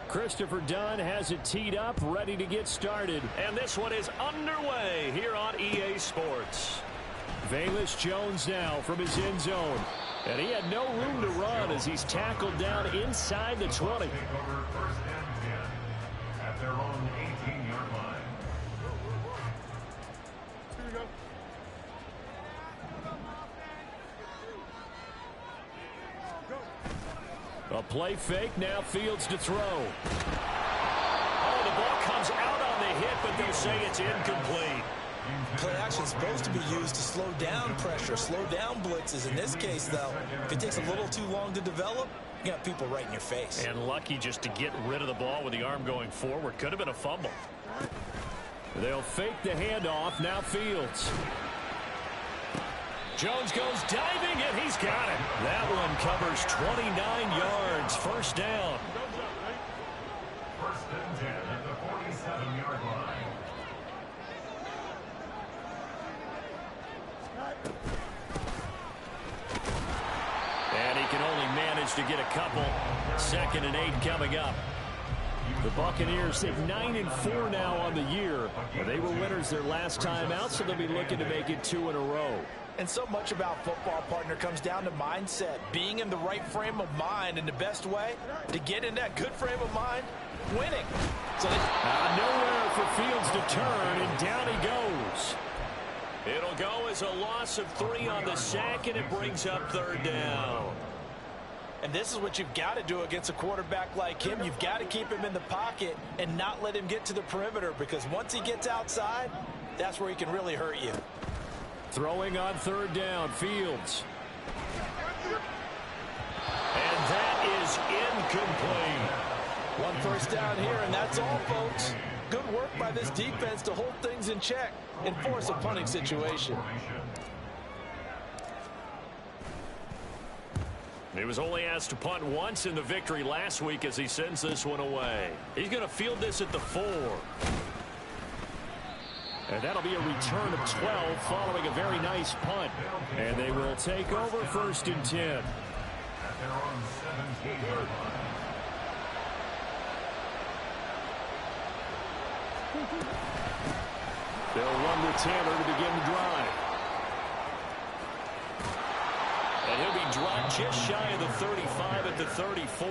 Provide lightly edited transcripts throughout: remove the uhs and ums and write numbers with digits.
Christopher Dunn has it teed up, ready to get started. And this one is underway here on EA Sports. Velus Jones now from his end zone. And he had no room to run as he's tackled down inside the 20. At their own 18-yard line. Here we go. A play fake, now Fields to throw. Oh, the ball comes out on the hit, but they'll say it's incomplete. Play action is supposed to be used to slow down pressure, slow down blitzes. In this case, though, if it takes a little too long to develop, you got people right in your face. And lucky just to get rid of the ball with the arm going forward. Could have been a fumble. They'll fake the handoff, now Fields. Jones goes diving, and he's got it. That one covers 29 yards. First down. First and 10 at the 47-yard line. And he can only manage to get a couple. 2nd and 8 coming up. The Buccaneers sit 9-4 now on the year. They were winners their last time out, so they'll be looking to make it 2 in a row. And so much about football, partner, comes down to mindset. Being in the right frame of mind, and the best way to get in that good frame of mind, winning. So nowhere for Fields to turn, and down he goes. It'll go as a loss of 3 on the sack, and it brings up 3rd down. And this is what you've got to do against a quarterback like him. You've got to keep him in the pocket and not let him get to the perimeter, because once he gets outside, that's where he can really hurt you. Throwing on 3rd down, Fields. And that is incomplete. 1 first down here, and that's all, folks. Good work by this defense to hold things in check and force a punting situation. He was only asked to punt once in the victory last week as he sends this one away. He's going to field this at the 4. And that'll be a return of 12 following a very nice punt. And they will take over 1st and 10. At their own 17-yard line. They'll run with Tanner to begin the drive. And he'll be dropped just shy of the 35 at the 34.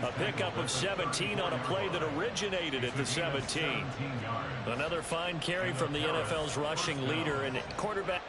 A pickup of 17 on a play that originated at the 17. Another fine carry from the NFL's rushing leader and quarterback.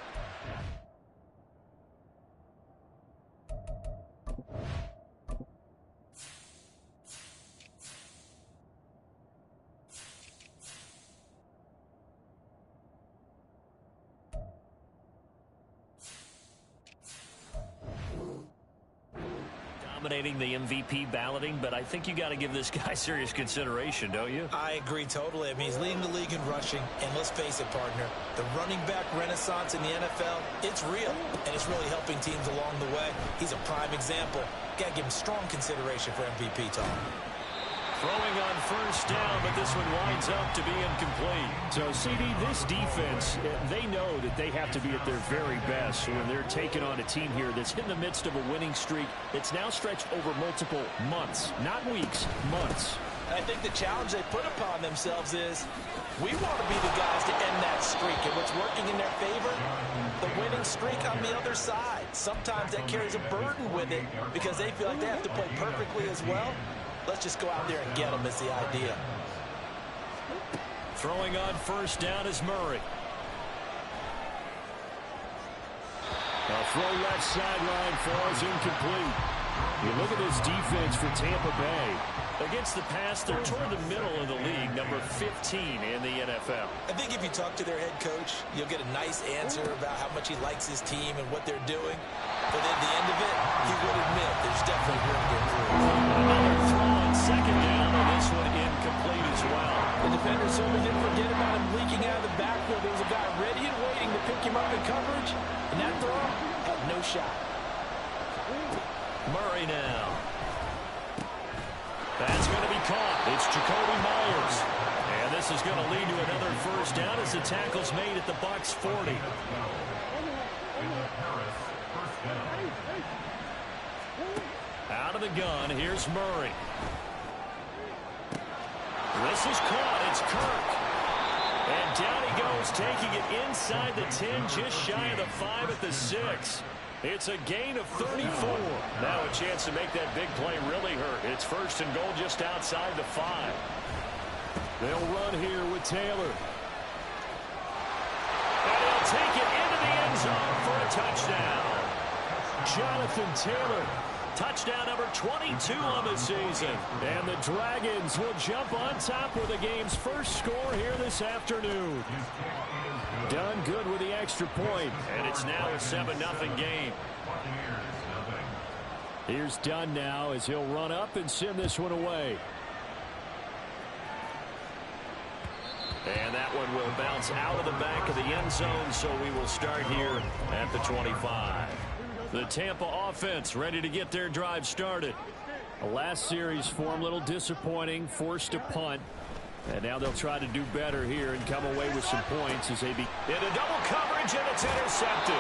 Dominating the MVP balloting, but I think you got to give this guy serious consideration, don't you? I agree totally. I mean, he's leading the league in rushing, and let's face it, partner, the running back renaissance in the NFL, it's real, and it's really helping teams along the way. He's a prime example. Got to give him strong consideration for MVP, Tom. Throwing on 1st down, but this one winds up to be incomplete. So, CD, this defense, they know that they have to be at their very best when they're taking on a team here that's in the midst of a winning streak that's now stretched over multiple months, not weeks, months. I think the challenge they put upon themselves is we want to be the guys to end that streak, and what's working in their favor, the winning streak on the other side. Sometimes that carries a burden with it because they feel like they have to play perfectly as well. Let's just go out there and get them is the idea. Throwing on 1st down is Murray. A throw left sideline falls incomplete. You look at this defense for Tampa Bay. Against the pass, they're toward the middle of the league, number 15 in the NFL. I think if you talk to their head coach, you'll get a nice answer about how much he likes his team and what they're doing. But at the end of it, he would admit there's definitely room to improve. Another throw on 2nd down, and this one incomplete as well. The defender certainly didn't forget about him leaking out of the backfield. There was a guy ready and waiting to pick him up in coverage, and that throw had no shot. Murray now. That's going to be caught. It's Jacoby Myers. And this is going to lead to another 1st down as the tackle's made at the Bucs 40. Out of the gun, here's Murray. This is caught. It's Kirk. And down he goes, taking it inside the 10, just shy of the 5 at the 6. It's a gain of 34. Now a chance to make that big play really hurt. It's first and goal just outside the 5. They'll run here with Taylor. And he'll take it into the end zone for a touchdown. Jonathan Taylor. Touchdown number 22 on the season. And the Dragons will jump on top with the game's first score here this afternoon. Done good with the extra point. And it's now a 7-0 game. Here's Dunn now as he'll run up and send this one away. And that one will bounce out of the back of the end zone, so we will start here at the 25. The Tampa offense ready to get their drive started. The last series for them a little disappointing, forced a punt. And now they'll try to do better here and come away with some points as they be into double coverage, and it's intercepted.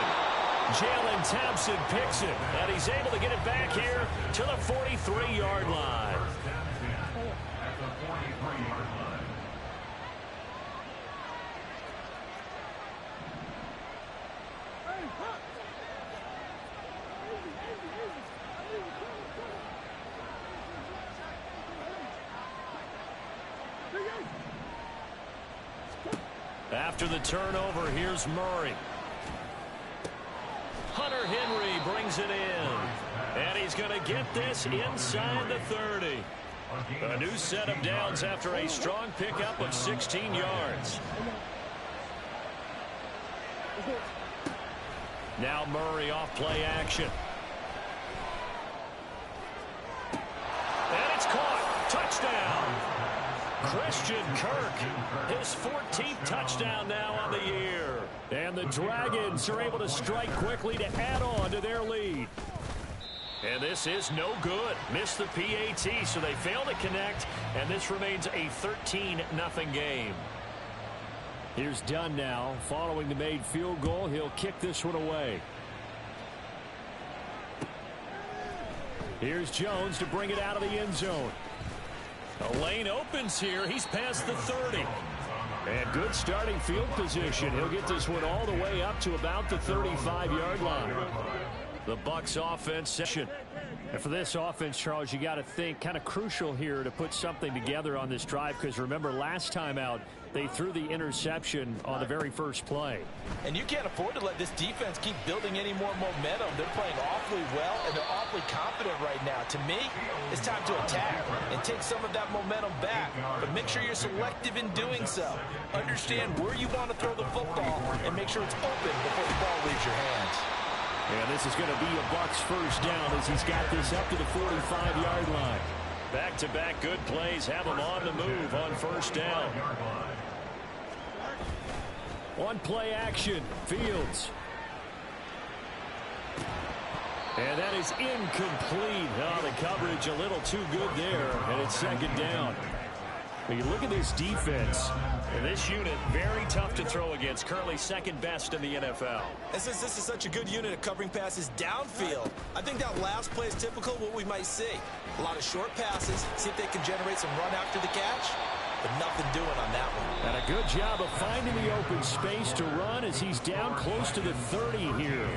Jalen Thompson picks it, and he's able to get it back here to the 43-yard line. After the turnover, here's Murray. Hunter Henry brings it in. And he's going to get this inside the 30. A new set of downs after a strong pickup of 16 yards. Now Murray off play action. And it's caught. Touchdown. Christian Kirk, his 14th touchdown now on the year. And the Dragons are able to strike quickly to add on to their lead. And this is no good. Missed the PAT, so they fail to connect, and this remains a 13-0 game. Here's Dunn now. Following the made field goal, he'll kick this one away. Here's Jones to bring it out of the end zone. A lane opens here. He's past the 30. And good starting field position. He'll get this one all the way up to about the 35-yard line. The Bucs offense session. And for this offense, Charles, you got to think kind of crucial here to put something together on this drive, because remember last time out they threw the interception on the very first play. And you can't afford to let this defense keep building any more momentum. They're playing awfully well, and they're awfully confident right now. To me, it's time to attack and take some of that momentum back. But make sure you're selective in doing so. Understand where you want to throw the football and make sure it's open before the ball leaves your hands. And this is going to be a Bucs first down as he's got this up to the 45-yard line. Back-to-back good plays have him on the move on first down. On play action, Fields. And that is incomplete. Oh, the coverage a little too good there, and it's second down. When you look at this defense, and this unit, very tough to throw against, currently second best in the NFL. And since this is such a good unit of covering passes downfield, I think that last play is typical of what we might see. A lot of short passes, see if they can generate some run after the catch, but nothing doing on that one. And a good job of finding the open space to run as he's down close to the 30 here.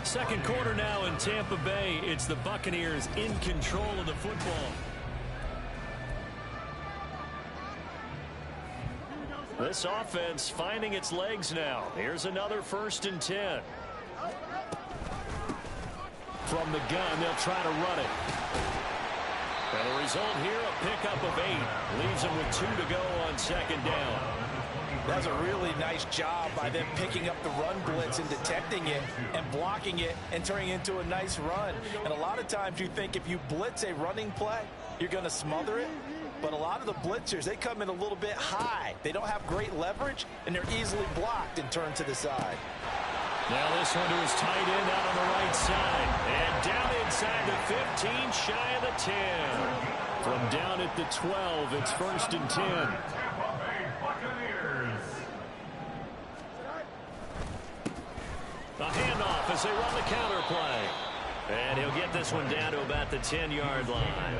Second quarter now in Tampa Bay. It's the Buccaneers in control of the football. This offense finding its legs now. Here's another 1st and 10. From the gun, they'll try to run it. And the result here, a pickup of 8. Leaves them with 2 to go on second down. That's a really nice job by them picking up the run blitz and detecting it and blocking it and turning it into a nice run. And a lot of times you think if you blitz a running play, you're going to smother it. But a lot of the blitzers, they come in a little bit high. They don't have great leverage, and they're easily blocked and turned to the side. Now this one to his tight end out on the right side. And down inside the 15, shy of the 10. From down at the 12, it's 1st and 10. The handoff as they run the counter play. And he'll get this one down to about the 10-yard line.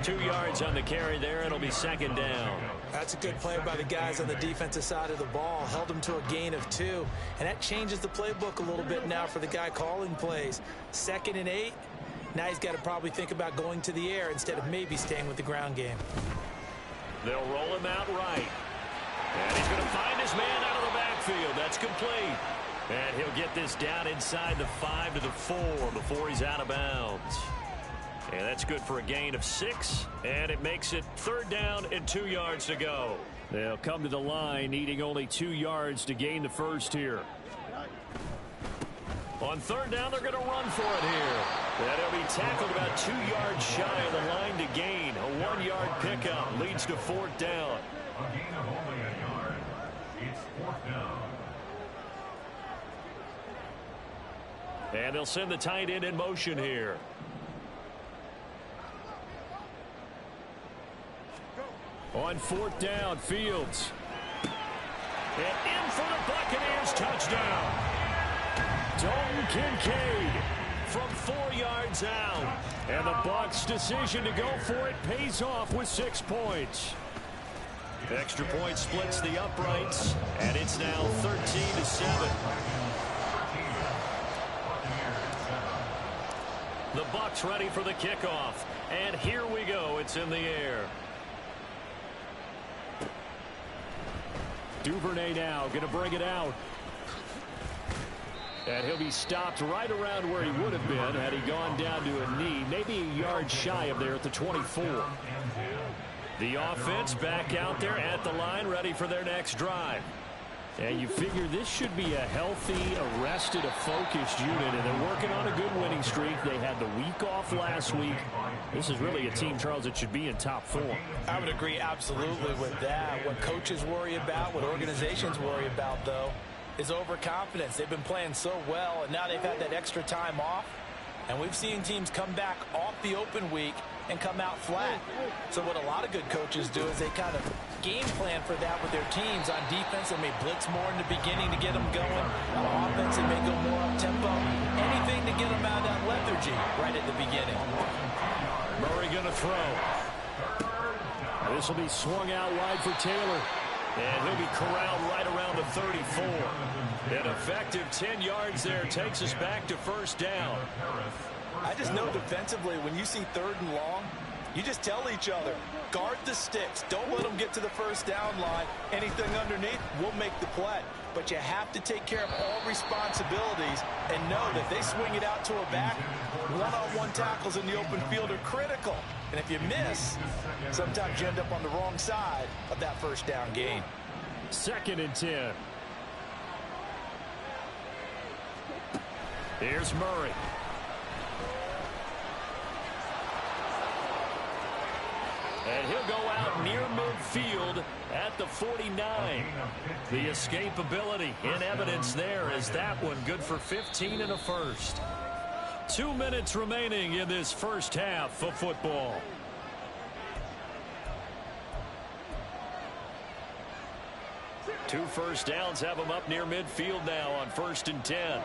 2 yards on the carry there. It'll be second down. That's a good play by the guys on the defensive side of the ball. Held them to a gain of 2. And that changes the playbook a little bit now for the guy calling plays. 2nd and 8. Now he's got to probably think about going to the air instead of maybe staying with the ground game. They'll roll him out right. And he's going to find his man out of the backfield. That's complete. And he'll get this down inside the 5 to the 4 before he's out of bounds. And that's good for a gain of 6. And it makes it 3rd down and 2 yards to go. They'll come to the line needing only 2 yards to gain the first here. On 3rd down, they're going to run for it here. And he'll be tackled about 2 yards shy of the line to gain. A 1-yard pickup leads to 4th down. A gain of only a yard. It's 4th down. And they'll send the tight end in motion here. On 4th down, Fields. And in for the Buccaneers, touchdown. Dalton Kincaid from 4 yards out. And the Bucs' decision to go for it pays off with 6 points. Extra point splits the uprights, and it's now 13-7. The Bucs ready for the kickoff. And here we go. It's in the air. Duvernay now going to bring it out. And he'll be stopped right around where he would have been had he gone down to a knee, maybe a yard shy of there at the 24. The offense back out there at the line, ready for their next drive. And you figure this should be a healthy, arrested, a focused unit, and they're working on a good winning streak. They had the week off last week. This is really a team, Charles, that should be in top form. I would agree absolutely with that. What coaches worry about, what organizations worry about, though, is overconfidence. They've been playing so well, and now they've had that extra time off. And we've seen teams come back off the open week and come out flat. So what a lot of good coaches do is they kind of game plan for that with their teams. On defense, they may blitz more in the beginning to get them going. On offense, they may go more up-tempo. Anything to get them out of that lethargy right at the beginning. Murray going to throw. This will be swung out wide for Taylor. And he'll be corralled right around the 34. An effective 10 yards there takes us back to 1st down. I just know defensively, when you see 3rd and long, you just tell each other, guard the sticks. Don't let them get to the 1st down line. Anything underneath, we'll make the play. But you have to take care of all responsibilities and know that they swing it out to a back. One-on-one tackles in the open field are critical. And if you miss, sometimes you end up on the wrong side of that 1st down gain. 2nd and 10. Here's Murray. And he'll go out near midfield at the 49. The escapability in evidence there is that one good for 15 and a first. 2 minutes remaining in this first half of football. Two first downs have them up near midfield now on 1st and 10.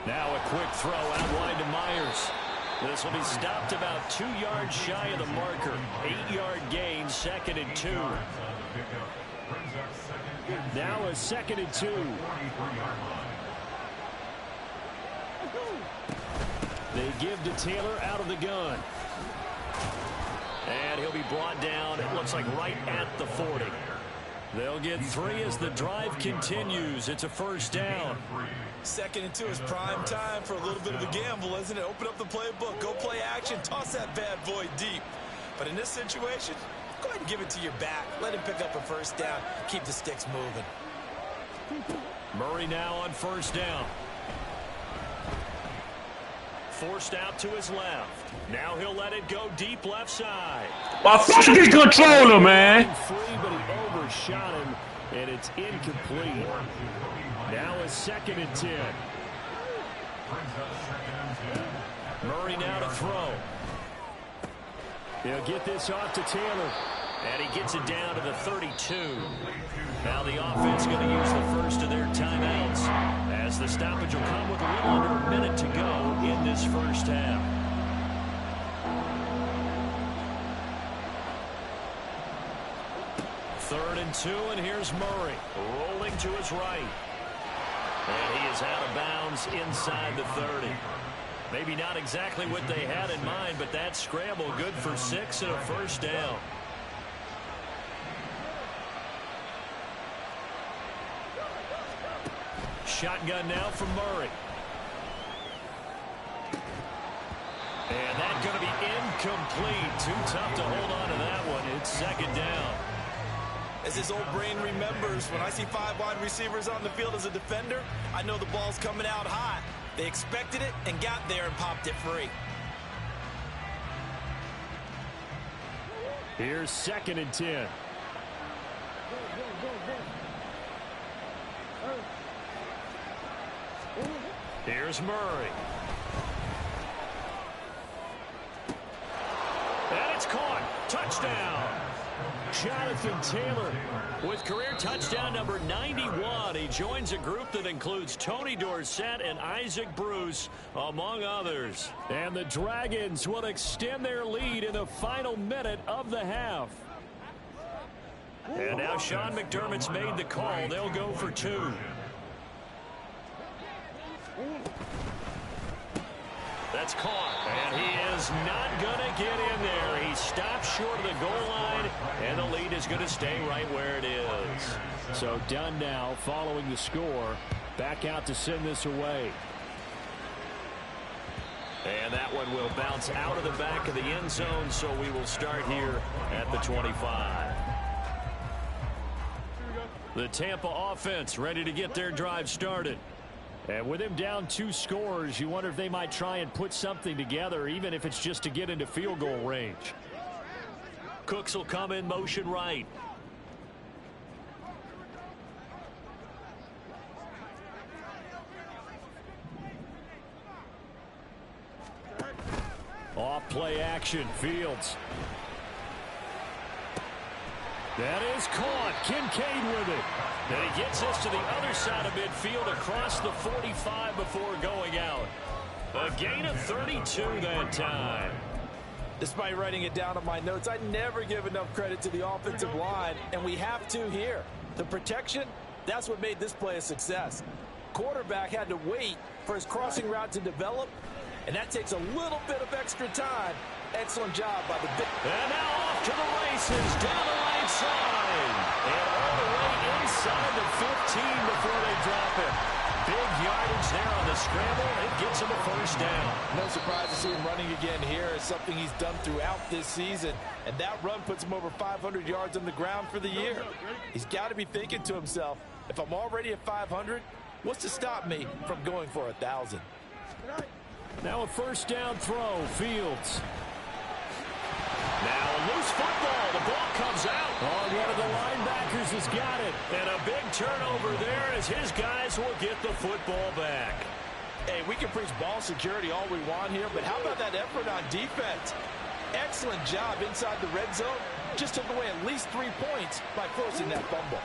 Now a quick throw out wide to Myers. This will be stopped about 2 yards shy of the marker. 8-yard gain, 2nd and 2. Now a 2nd and 2. They give to Taylor out of the gun. And he'll be brought down, it looks like right at the 40. They'll get 3 as the drive continues. It's a 1st down. 2nd and 2 is prime time for a little bit of a gamble, isn't it? Open up the playbook, go play action, toss that bad boy deep. But in this situation, go ahead and give it to your back. Let him pick up a 1st down, keep the sticks moving. Murray now on 1st down. Forced out to his left. Now he'll let it go deep left side. My fucking controller, man. Free, but he overshot him, and it's incomplete. Now a 2nd and 10. Murray now to throw. He'll get this off to Taylor. And he gets it down to the 32. Now the offense going to use the first of their timeouts as the stoppage will come with a little under a minute to go in this first half. Third and 2, and here's Murray rolling to his right. And he is out of bounds inside the 30. Maybe not exactly what they had in mind, but that scramble good for 6 and a first down. Shotgun now from Murray. And that's going to be incomplete. Too tough to hold on to that one. It's second down. As his old brain remembers, when I see 5 wide receivers on the field as a defender, I know the ball's coming out hot. They expected it and got there and popped it free. Here's second and 10. Here's Murray. And it's caught. Touchdown. Jonathan Taylor with career touchdown number 91. He joins a group that includes Tony Dorsett and Isaac Bruce, among others. And the Dragons will extend their lead in the final minute of the half. And now Sean McDermott's made the call. They'll go for 2. That's caught. And he is not going to get in there. He stops short of the goal line, and the lead is going to stay right where it is. So done now following the score. Back out to send this away. And that one will bounce out of the back of the end zone, so we will start here at the 25. The Tampa offense ready to get their drive started. And with him down 2 scores, you wonder if they might try and put something together, even if it's just to get into field goal range. Cooks will come in motion right. Off play action, Fields. That is caught. Kincaid with it. And he gets us to the other side of midfield across the 45 before going out. A gain of 32 that time. Despite writing it down on my notes, I never give enough credit to the offensive line, and we have to here. The protection, that's what made this play a success. Quarterback had to wait for his crossing route to develop, and that takes a little bit of extra time. Excellent job by the big. And now off to the races down the right side. And all the way inside the 15 before they drop it. Big yardage there on the scramble. It gets him a first down. No surprise to see him running again here. It's something he's done throughout this season. And that run puts him over 500 yards on the ground for the year. He's got to be thinking to himself, if I'm already at 500, what's to stop me from going for 1,000? Now a first down throw, Fields. Now a loose football. The ball comes out. Oh, one of the linebackers has got it. And a big turnover there as his guys will get the football back. Hey, we can preach ball security all we want here, but how about that effort on defense? Excellent job inside the red zone. Just took away at least 3 points by forcing that fumble.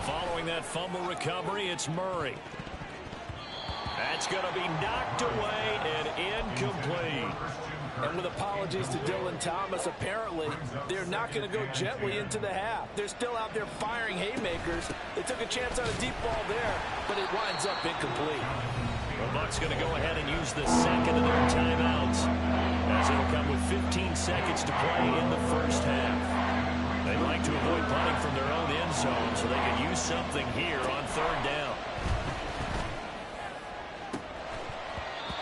Following that fumble recovery, it's Murray. That's going to be knocked away and incomplete. And with apologies to Dylan Thomas, apparently they're not going to go gently into the half. They're still out there firing haymakers. They took a chance on a deep ball there, but it winds up incomplete. The Bucs going to go ahead and use the second of their timeouts, as it'll come with 15 seconds to play in the first half. They like to avoid punting from their own end zone so they can use something here on third down.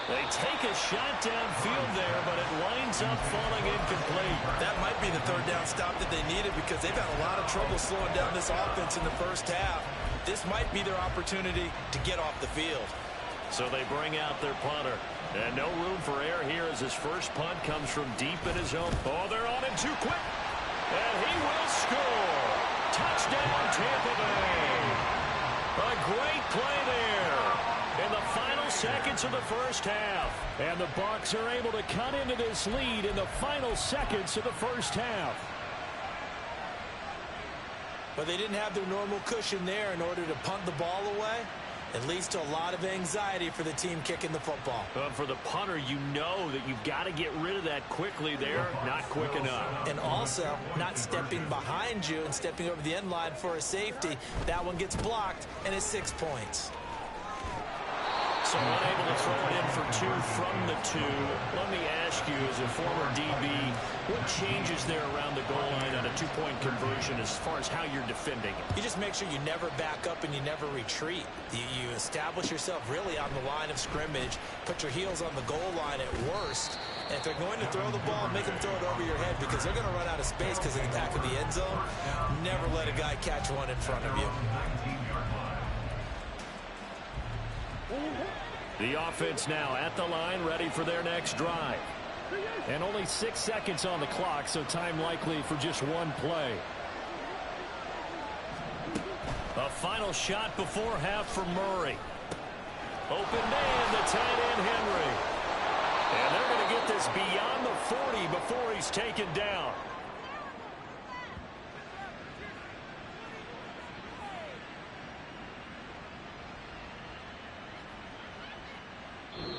They take a shot downfield there, but it winds up falling incomplete. That might be the third down stop that they needed because they've had a lot of trouble slowing down this offense in the first half. This might be their opportunity to get off the field. So they bring out their punter. And no room for error here as his first punt comes from deep in his own. Oh, they're on him too quick. And he will score. Touchdown, Tampa Bay. A great play there in the final seconds of the first half. And the Bucs are able to cut into this lead in the final seconds of the first half. But they didn't have their normal cushion there in order to punt the ball away. It leads to a lot of anxiety for the team kicking the football. But for the punter, you know that you've got to get rid of that quickly there. Not quick enough. And also, not stepping behind you and stepping over the end line for a safety. That one gets blocked, and it's 6 points. So unable to throw it in for 2 from the 2. Let me ask you, as a former DB, what changes there around the goal line on a 2-point conversion as far as how you're defending it? You just make sure you never back up and you never retreat. You establish yourself really on the line of scrimmage, put your heels on the goal line at worst. And if they're going to throw the ball, make them throw it over your head because they're going to run out of space because of the back of the end zone. Never let a guy catch one in front of you. The offense now at the line, ready for their next drive. And only 6 seconds on the clock, so time likely for just one play. A final shot before half for Murray. Open man, the tight end Henry. And they're going to get this beyond the 40 before he's taken down.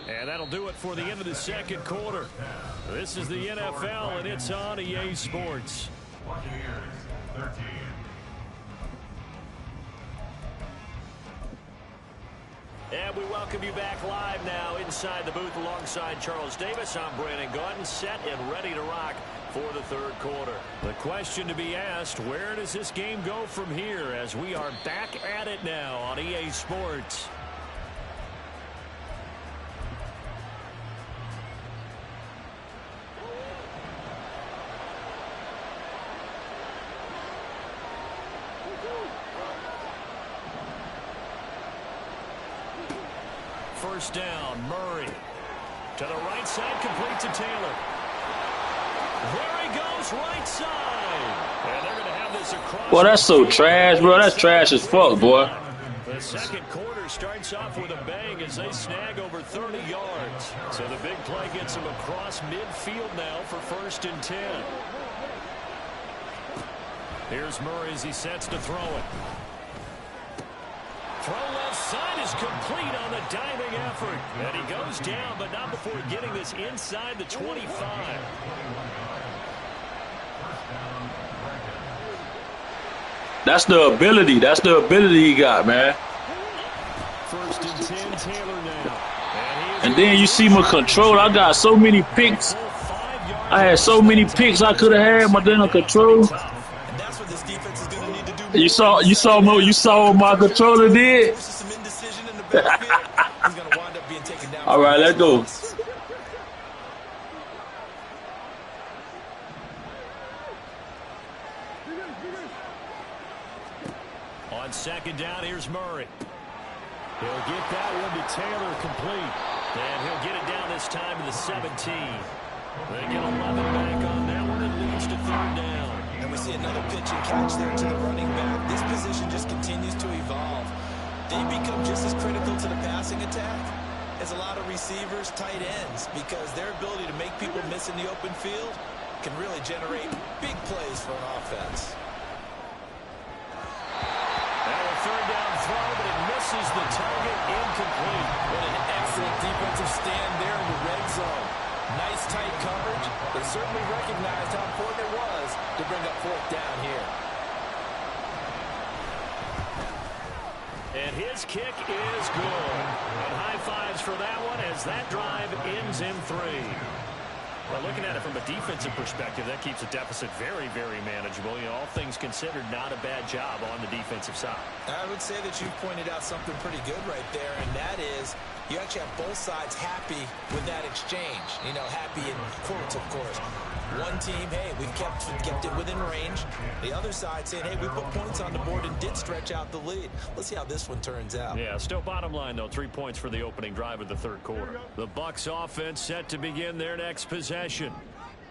And that'll do it for the end of the second quarter. This is the NFL, and it's on EA Sports. And we welcome you back live now inside the booth alongside Charles Davis. I'm Brandon Gaudin, set and ready to rock for the third quarter. The question to be asked, where does this game go from here as we are back at it now on EA Sports? First down, Murray. To the right side, complete to Taylor. There he goes, right side. And they're going to have this across. Boy, that's so trash, bro. That's trash as fuck, boy. The second quarter starts off with a bang as they snag over 30 yards. So the big play gets them across midfield now for 1st and 10. Here's Murray as he sets to throw it. Throw left side is complete on the diving effort. And he goes down, but not before getting this inside the 25. That's the ability. That's the ability he got, man. 1st and 10, Taylor now. And then you see my control. I got so many picks. I had so many picks I could have had my damn control. You saw what my controller did. All right, let's go. On 2nd down, here's Murray. He'll get that one to Taylor complete. And he'll get it down this time to the 17. They get 11 back on that one. It leads to 3rd down. And we see another pitch and catch there to the running back. This position just continues to evolve. They become just as critical to the passing attack as a lot of receivers, tight ends, because their ability to make people miss in the open field can really generate big plays for an offense. Now a 3rd down throw, but it misses the target, incomplete. What an excellent defensive stand there in the red zone. Nice tight coverage. They certainly recognized how important it was to bring up 4th down here. And his kick is good. And high fives for that one as that drive ends in 3. Well, looking at it from a defensive perspective, that keeps the deficit very, very manageable. You know, all things considered, not a bad job on the defensive side. I would say that you pointed out something pretty good right there, and that is you actually have both sides happy with that exchange. You know, happy in quotes, of course. One team, hey, we've kept it within range. The other side saying, hey, we put points on the board and did stretch out the lead. Let's see how this one turns out. Yeah, still bottom line, though, 3 points for the opening drive of the third quarter. The Bucs offense set to begin their next possession.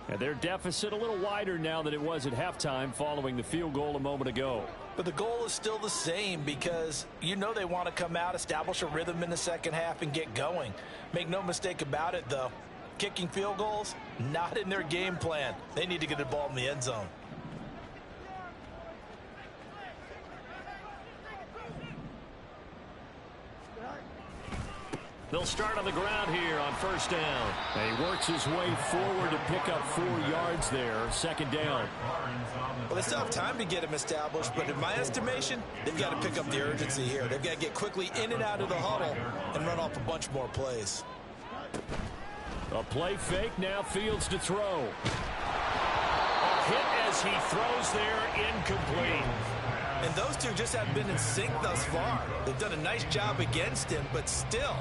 And their deficit a little wider now than it was at halftime following the field goal a moment ago. But the goal is still the same because you know they want to come out, establish a rhythm in the second half, and get going. Make no mistake about it, though. Kicking field goals, not in their game plan. They need to get the ball in the end zone. They'll start on the ground here on first down. And he works his way forward to pick up 4 yards there. Second down. Well, they still have time to get him established, but in my estimation, they've got to pick up the urgency here. They've got to get quickly in and out of the huddle and run off a bunch more plays. A play fake, now Fields to throw. A hit as he throws there, incomplete. And those two just haven't been in sync thus far. They've done a nice job against him, but still,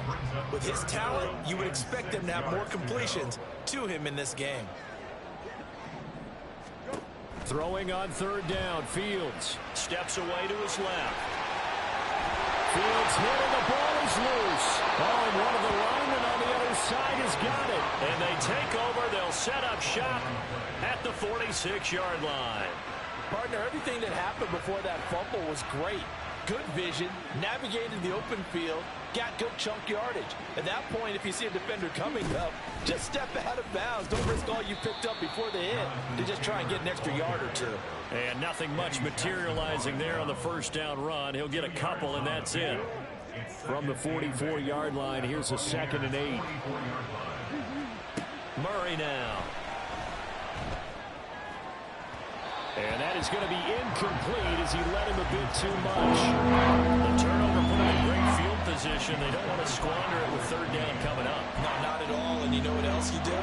with his talent, you would expect him to have more completions to him in this game. Throwing on third down, Fields steps away to his left. Fields hit and the ball is loose. Oh, and one of the linemen on the other side has got it. And they take over. They'll set up shop at the 46-yard line. Partner, everything that happened before that fumble was great. Good vision, navigated the open field, got good chunk yardage. At that point, if you see a defender coming up, just step out of bounds. Don't risk all you picked up before the hit to just try and get an extra yard or two. And nothing much materializing there on the first down run. He'll get a couple, and that's it. From the 44-yard line, here's a 2nd and 8. Murray now. And that is going to be incomplete as he led him a bit too much. The turnover put him in great field position. They don't want to squander it with third down coming up. No, not at all. And you know what else you do?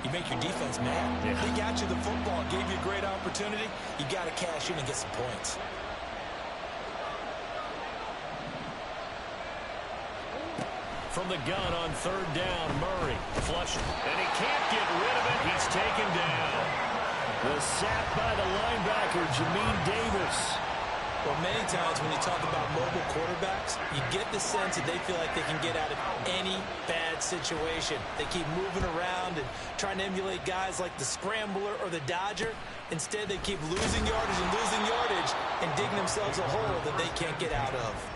You make your defense mad. Yeah. They got you the football, gave you a great opportunity. You got to cash in and get some points. From the gun on third down, Murray flush. And he can't get rid of it. He's taken down. The sack by the linebacker, Jamin Davis. Well, many times when you talk about mobile quarterbacks, you get the sense that they feel like they can get out of any bad situation. They keep moving around and trying to emulate guys like the Scrambler or the Dodger. Instead, they keep losing yardage and digging themselves a hole that they can't get out of.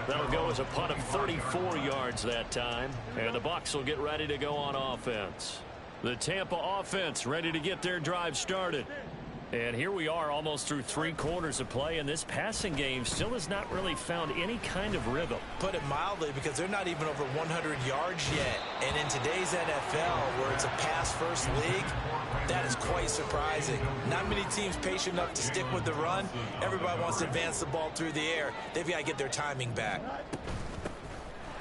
That'll go as a punt of 34 yards that time. And the Bucs will get ready to go on offense. The Tampa offense ready to get their drive started. And here we are almost through 3 quarters of play, and this passing game still has not really found any kind of rhythm. Put it mildly, because they're not even over 100 yards yet. And in today's NFL, where it's a pass-first league, that is quite surprising. Not many teams patient enough to stick with the run. Everybody wants to advance the ball through the air. They've got to get their timing back.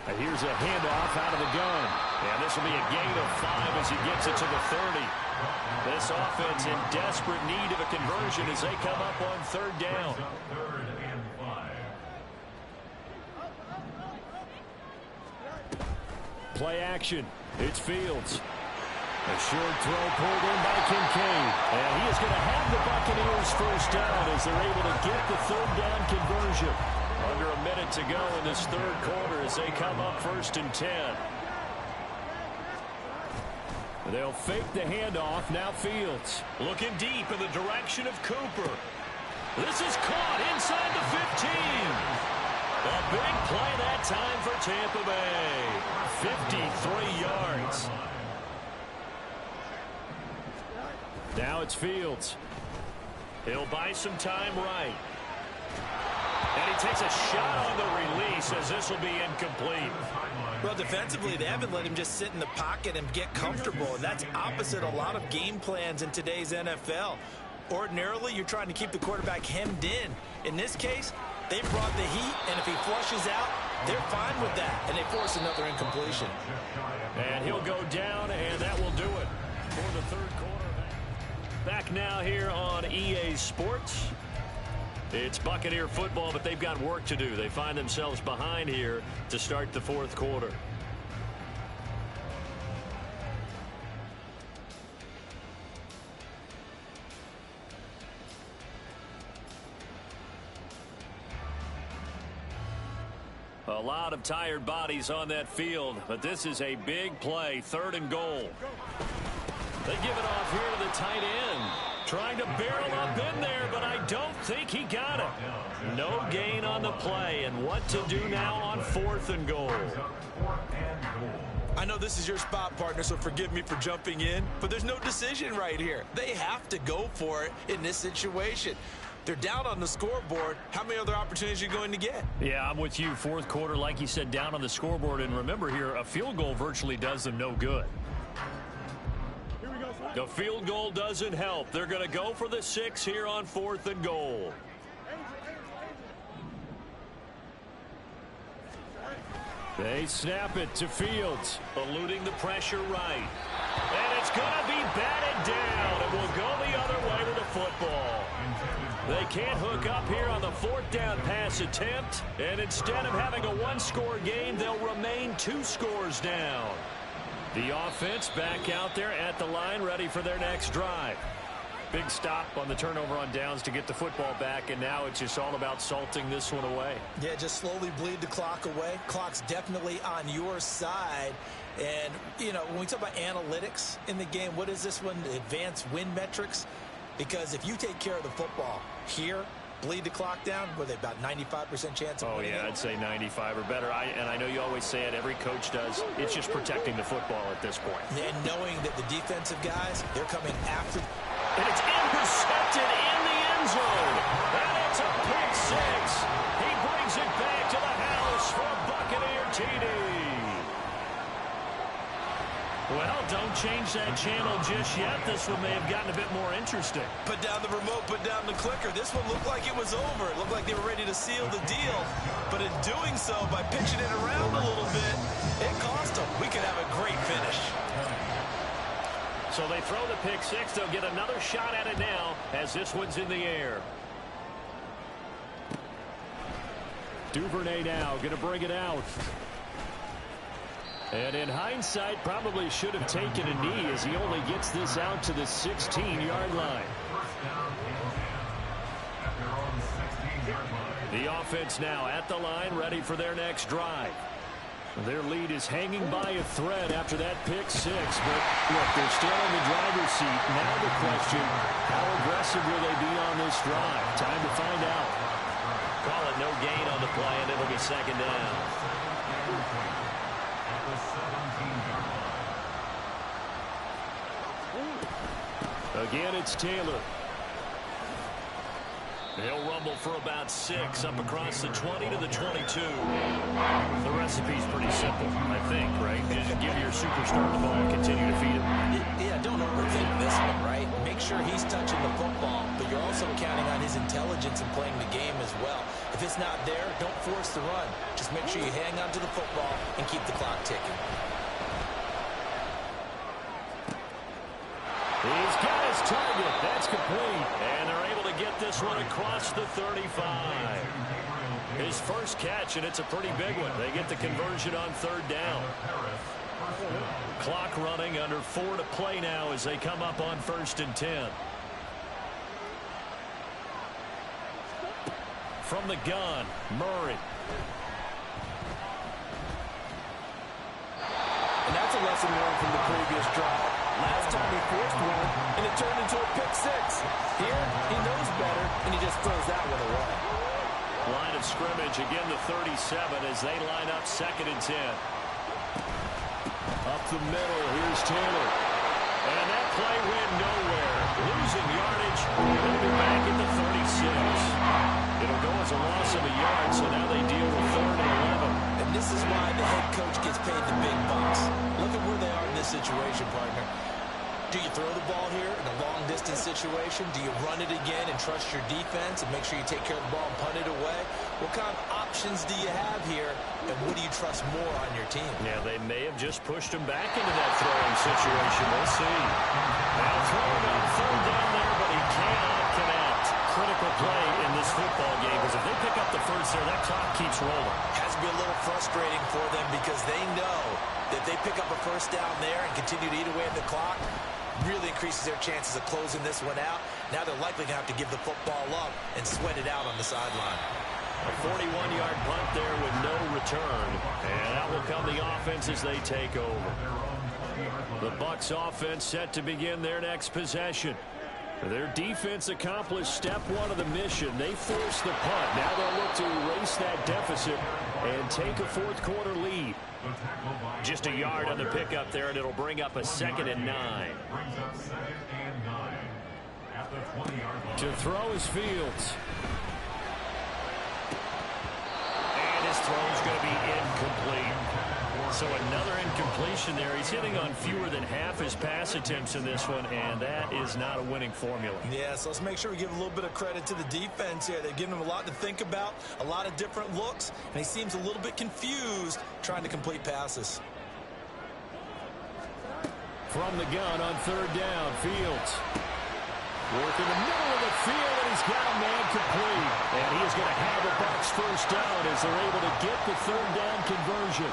And here's a handoff out of the gun. And this will be a gain of 5 as he gets it to the 30. This offense in desperate need of a conversion as they come up on third down. Play action. It's Fields. A short throw pulled in by Kincaid. And he is going to have the Buccaneers first down as they're able to get the third down conversion. Under a minute to go in this third quarter as they come up 1st and 10. They'll fake the handoff. Now Fields looking deep in the direction of Cooper. This is caught inside the 15. A big play that time for Tampa Bay. 53 yards. Now it's Fields. He'll buy some time right. And he takes a shot on the release as this will be incomplete. Well, defensively, they haven't let him just sit in the pocket and get comfortable, and that's opposite a lot of game plans in today's NFL. Ordinarily, you're trying to keep the quarterback hemmed in. In this case, they brought the heat, and if he flushes out, they're fine with that, and they force another incompletion. And he'll go down, and that will do it for the third quarter. Back now here on EA Sports. It's Buccaneer football, but they've got work to do. They find themselves behind here to start the fourth quarter. A lot of tired bodies on that field, but this is a big play, 3rd and goal. They give it off here to the tight end. Trying to barrel up in there, but I don't think he got it. No gain on the play, and what to do now on 4th and goal. I know this is your spot, partner, so forgive me for jumping in, but there's no decision right here. They have to go for it in this situation. They're down on the scoreboard. How many other opportunities are you going to get? Yeah, I'm with you. Fourth quarter, like you said, down on the scoreboard. And remember here, a field goal virtually does them no good. The field goal doesn't help. They're going to go for the 6 here on 4th and goal. They snap it to Fields, eluding the pressure right. And it's going to be batted down. It will go the other way with the football. They can't hook up here on the 4th down pass attempt. And instead of having a 1-score game, they'll remain 2 scores down. The offense back out there at the line, ready for their next drive. Big stop on the turnover on downs to get the football back, and now it's just all about salting this one away. Yeah, just slowly bleed the clock away. Clock's definitely on your side. And, you know, when we talk about analytics in the game, what is this one? Advanced win metrics? Because if you take care of the football here, bleed the clock down, were they about 95% chance of winning? I'd say 95 or better. And I know you always say it, every coach does. It's just protecting the football at this point. And knowing that the defensive guys, they're coming after. And it's intercepted in the end zone. And it's a pick 6. He brings it back to the house for a Buccaneer TD. Well, don't change that channel just yet. This one may have gotten a bit more interesting. Put down the remote, put down the clicker. This one looked like it was over. It looked like they were ready to seal the deal. But in doing so, by pitching it around a little bit, it cost them. We could have a great finish. So they throw the pick 6. They'll get another shot at it now as this one's in the air. Duvernay now going to bring it out. And in hindsight, probably should have taken a knee as he only gets this out to the 16-yard line. The offense now at the line, ready for their next drive. Their lead is hanging by a thread after that pick 6. But, look, they're still in the driver's seat. Now the question, how aggressive will they be on this drive? Time to find out. Call it no gain on the play, and it'll be 2nd down. Again, it's Taylor. They'll rumble for about 6 up across the 20 to the 22. The recipe's pretty simple, I think, right? Just give your superstar the ball and continue to feed him. Yeah, don't overthink this one, right? Make sure he's touching the football, but you're also counting on his intelligence and playing the game as well. If it's not there, don't force the run. Just make sure you hang on to the football and keep the clock ticking. He's got his target. That's complete. And they're able to get this one across the 35. His first catch, and it's a pretty big one. They get the conversion on 3rd down. Clock running, under 4 to play now as they come up on 1st and 10. From the gun, Murray. And that's a lesson learned from the previous drive. Last time he forced one, and it turned into a pick 6. Here, he knows better, and he just throws that one away. Line of scrimmage, again the 37 as they line up 2nd and 10. Up the middle, here's Taylor. And that play went nowhere. Losing yardage, they'll be back at the 36. It'll go as a loss of a yard, so now they deal with 3rd and 11. And this is why the head coach gets paid the big bucks. Look at where they are in this situation, partner. Do you throw the ball here in a long-distance situation? Do you run it again and trust your defense and make sure you take care of the ball and punt it away? What kind of options do you have here, and what do you trust more on your team? Yeah, they may have just pushed him back into that throwing situation. We'll see. Now throwing on 3rd down there, but he cannot connect. Critical play in this football game, because if they pick up the first there, that clock keeps rolling. Has to be a little frustrating for them because they know that they pick up a 1st down there and continue to eat away at the clock, really increases their chances of closing this one out. Now they're likely going to have to give the football up and sweat it out on the sideline. A 41-yard punt there with no return. And out will come the offense as they take over. The Bucs offense set to begin their next possession. Their defense accomplished step 1 of the mission. They forced the punt. Now they'll look to erase that deficit and take a 4th quarter lead. Just a yard on the pickup there, and it'll bring up a 2nd and 9. At the 20-yard line. To throw is Fields. And his throw is going to be incomplete. So another incompletion there. He's hitting on fewer than half his pass attempts in this one, and that is not a winning formula. Yeah, so let's make sure we give a little bit of credit to the defense here. They've given him a lot to think about, a lot of different looks, and he seems a little bit confused trying to complete passes. From the gun on third down, Fields. Work in the middle of the field, and he's got a man complete. And he is going to have the Bucs first down as they're able to get the third down conversion.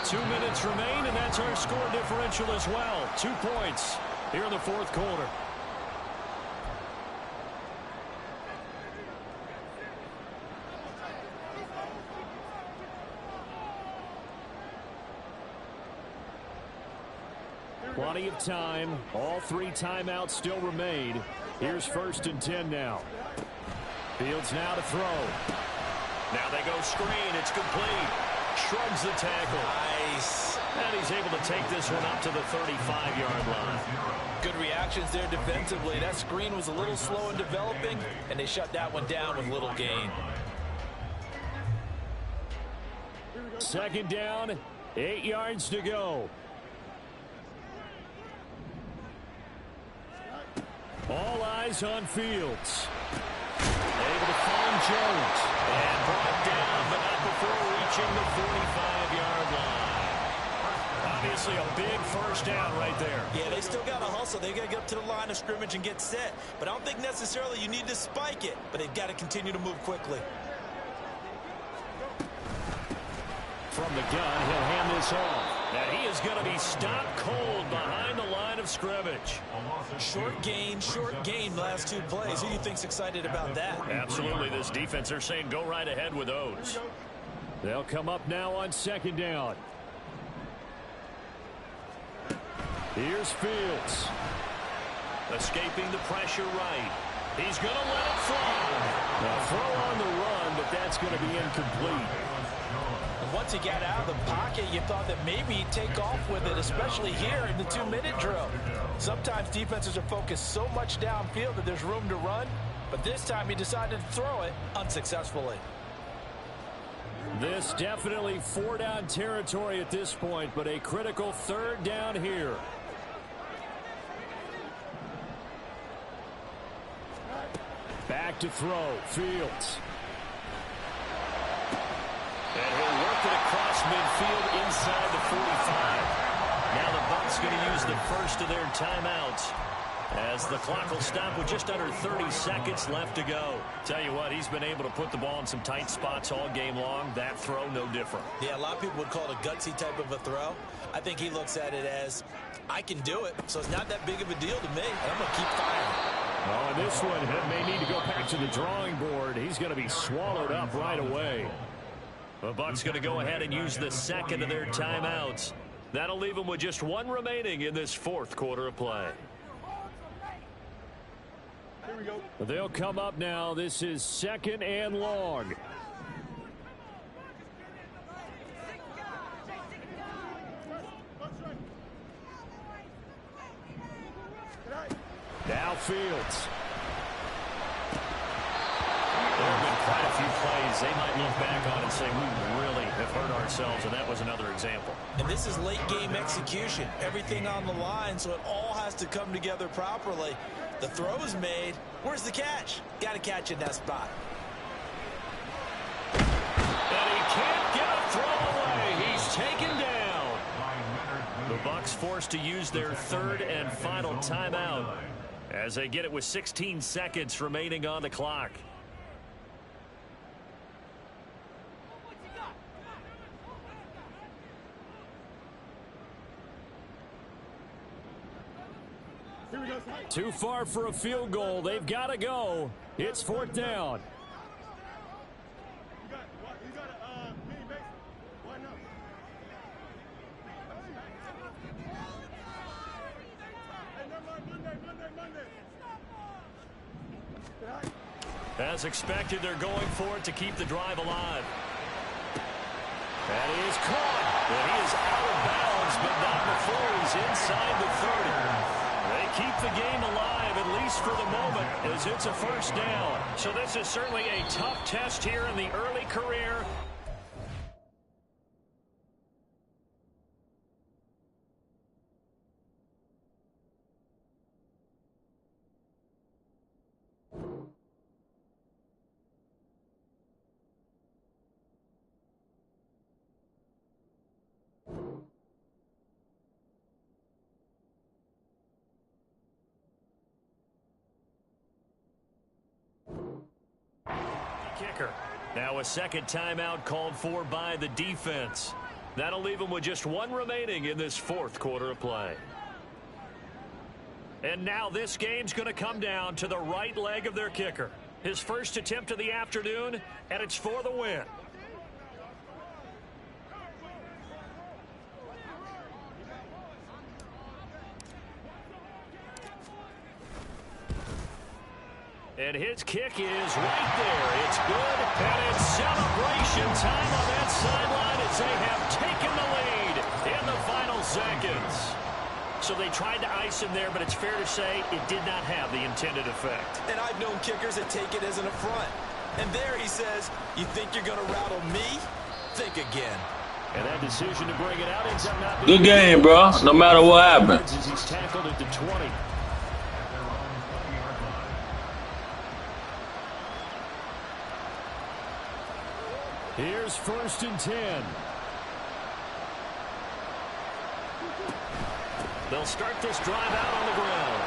2 minutes remain, and that's our score differential as well. 2 points here in the fourth quarter. Plenty of time. All 3 timeouts still remain. Here's 1st and 10 now. Fields now to throw. Now they go screen. It's complete. Shrugs the tackle. Nice. And he's able to take this one up to the 35-yard line. Good reactions there defensively. That screen was a little slow in developing, and they shut that one down with little gain. 2nd down, 8 yards to go. All eyes on Fields. Able to find Jones. And brought down, but not before reaching the 45-yard line. Obviously a big first down right there. Yeah, they still got to hustle. They got to get up to the line of scrimmage and get set. But I don't think necessarily you need to spike it, but they've got to continue to move quickly. From the gun, he'll hand this off. And he is going to be stopped cold behind the line of scrimmage. Short gain last 2 plays. Who do you think's excited about that? Absolutely. This defense, they're saying go right ahead with those. They'll come up now on 2nd down. Here's Fields. Escaping the pressure right. He's going to let it fly. A throw on the run, but that's going to be incomplete. Once he got out of the pocket, you thought that maybe he'd take off with it, especially here in the 2-minute drill. Sometimes defenses are focused so much downfield that there's room to run, but this time he decided to throw it unsuccessfully. This definitely 4-down territory at this point, but a critical 3rd down here. Back to throw, Fields. And he'll work it across midfield inside the 45. Now the Bucs going to use the first of their timeouts as the clock will stop with just under 30 seconds left to go. Tell you what, he's been able to put the ball in some tight spots all game long. That throw, no different. Yeah, a lot of people would call it a gutsy type of a throw. I think he looks at it as, I can do it, so it's not that big of a deal to me. I'm going to keep firing. Oh, and this one may need to go back to the drawing board. He's going to be swallowed up right away. The Bucs going to go ahead and use the 2nd of their timeouts. That'll leave them with just 1 remaining in this 4th quarter of play. Here we go. They'll come up now. This is 2nd and long. Now Fields. There have been quite a few plays they might look back on and say, we really have hurt ourselves, and that was another example. And this is late game execution. Everything on the line, so it all has to come together properly. The throw is made. Where's the catch? Got to catch in that spot. And he can't get a throw away. He's taken down. The Bucs forced to use their 3rd and final timeout as they get it with 16 seconds remaining on the clock. Too far for a field goal. They've got to go. It's 4th down. As expected, they're going for it to keep the drive alive. That is caught. And he is out of bounds, but not before he's inside the 30. They keep the game alive, at least for the moment, as it's a first down. So this is certainly a tough test here in the early career. Kicker. Now a second timeout called for by the defense. That'll leave them with just one remaining in this fourth quarter of play. And now this game's going to come down to the right leg of their kicker. His first attempt of the afternoon, and it's for the win. And his kick is right there. It's good, and it's celebration time on that sideline as they have taken the lead in the final seconds. So they tried to ice him there, but it's fair to say it did not have the intended effect. And I've known kickers that take it as an affront. And there he says, you think you're going to rattle me? Think again. And that decision to bring it out ends up not being Good game, bro. No matter what happens. He's tackled at the 20. Here's 1st and 10. They'll start this drive out on the ground.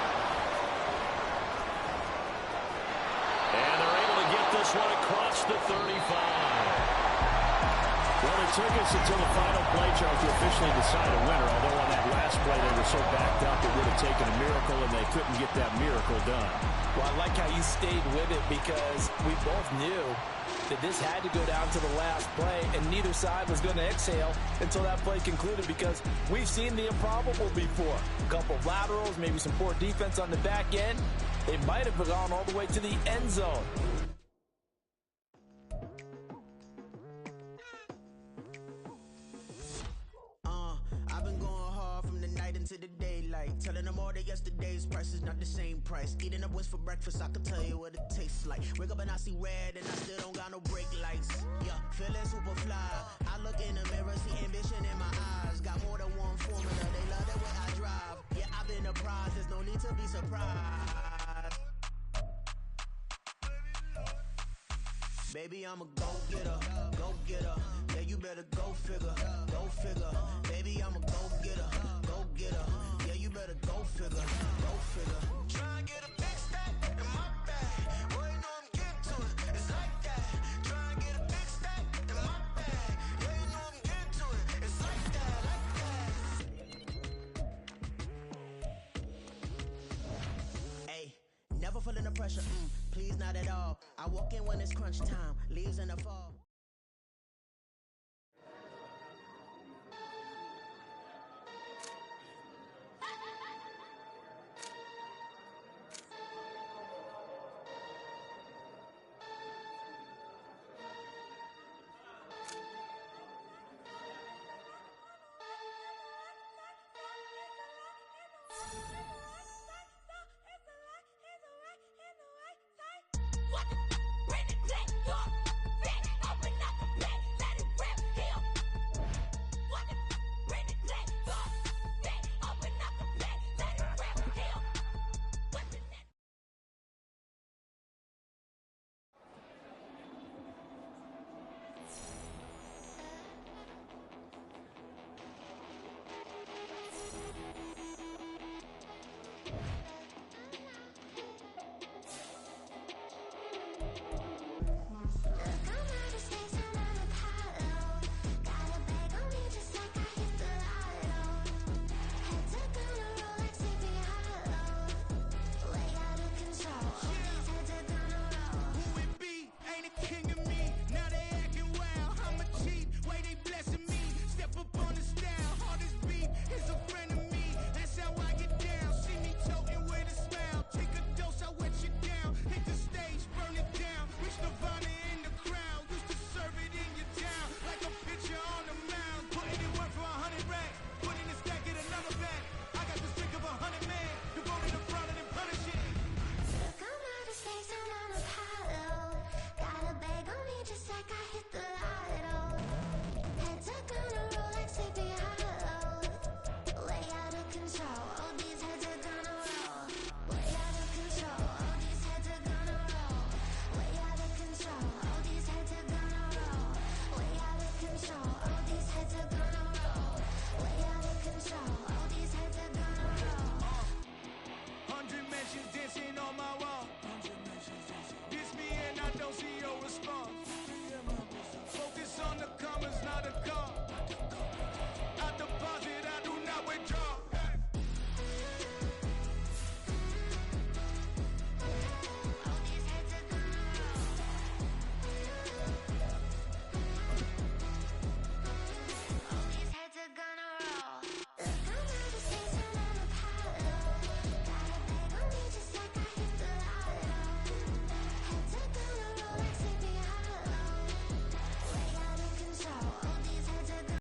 And they're able to get this one across the 35. Well, it took us until the final play, Charles, to officially decide a winner, although on that last play they were so backed up it would have taken a miracle, and they couldn't get that miracle done. Well, I like how you stayed with it because we both knew that this had to go down to the last play, and neither side was going to exhale until that play concluded because we've seen the improbable before. A couple of laterals, maybe some poor defense on the back end. They might have gone all the way to the end zone. I've been going hard from the night into the daylight, telling them all that yesterday's price is not the same price. Eating up wings for breakfast, I can tell you what it tastes like. Wake up and I see red and I still don't got no brake lights. Yeah, feeling super fly. I look in the mirror, see ambition in my eyes. Got more than one formula, they love the way I drive. Yeah, I've been a prize, there's no need to be surprised. Baby, I'm a go-getter, go-getter. Yeah, you better go figure, go figure. Baby, I'm a go-getter, go-getter. Yeah, you better go figure, go figure. Try and get a big stack in my bag. Boy, you know I'm getting to it, it's like that. Try and get a big stack in my bag. Yeah, you know I'm getting to it, it's like that, like that. Hey, never feeling the pressure, please not at all. I walk in when it's crunch time, leaves in the fall. What?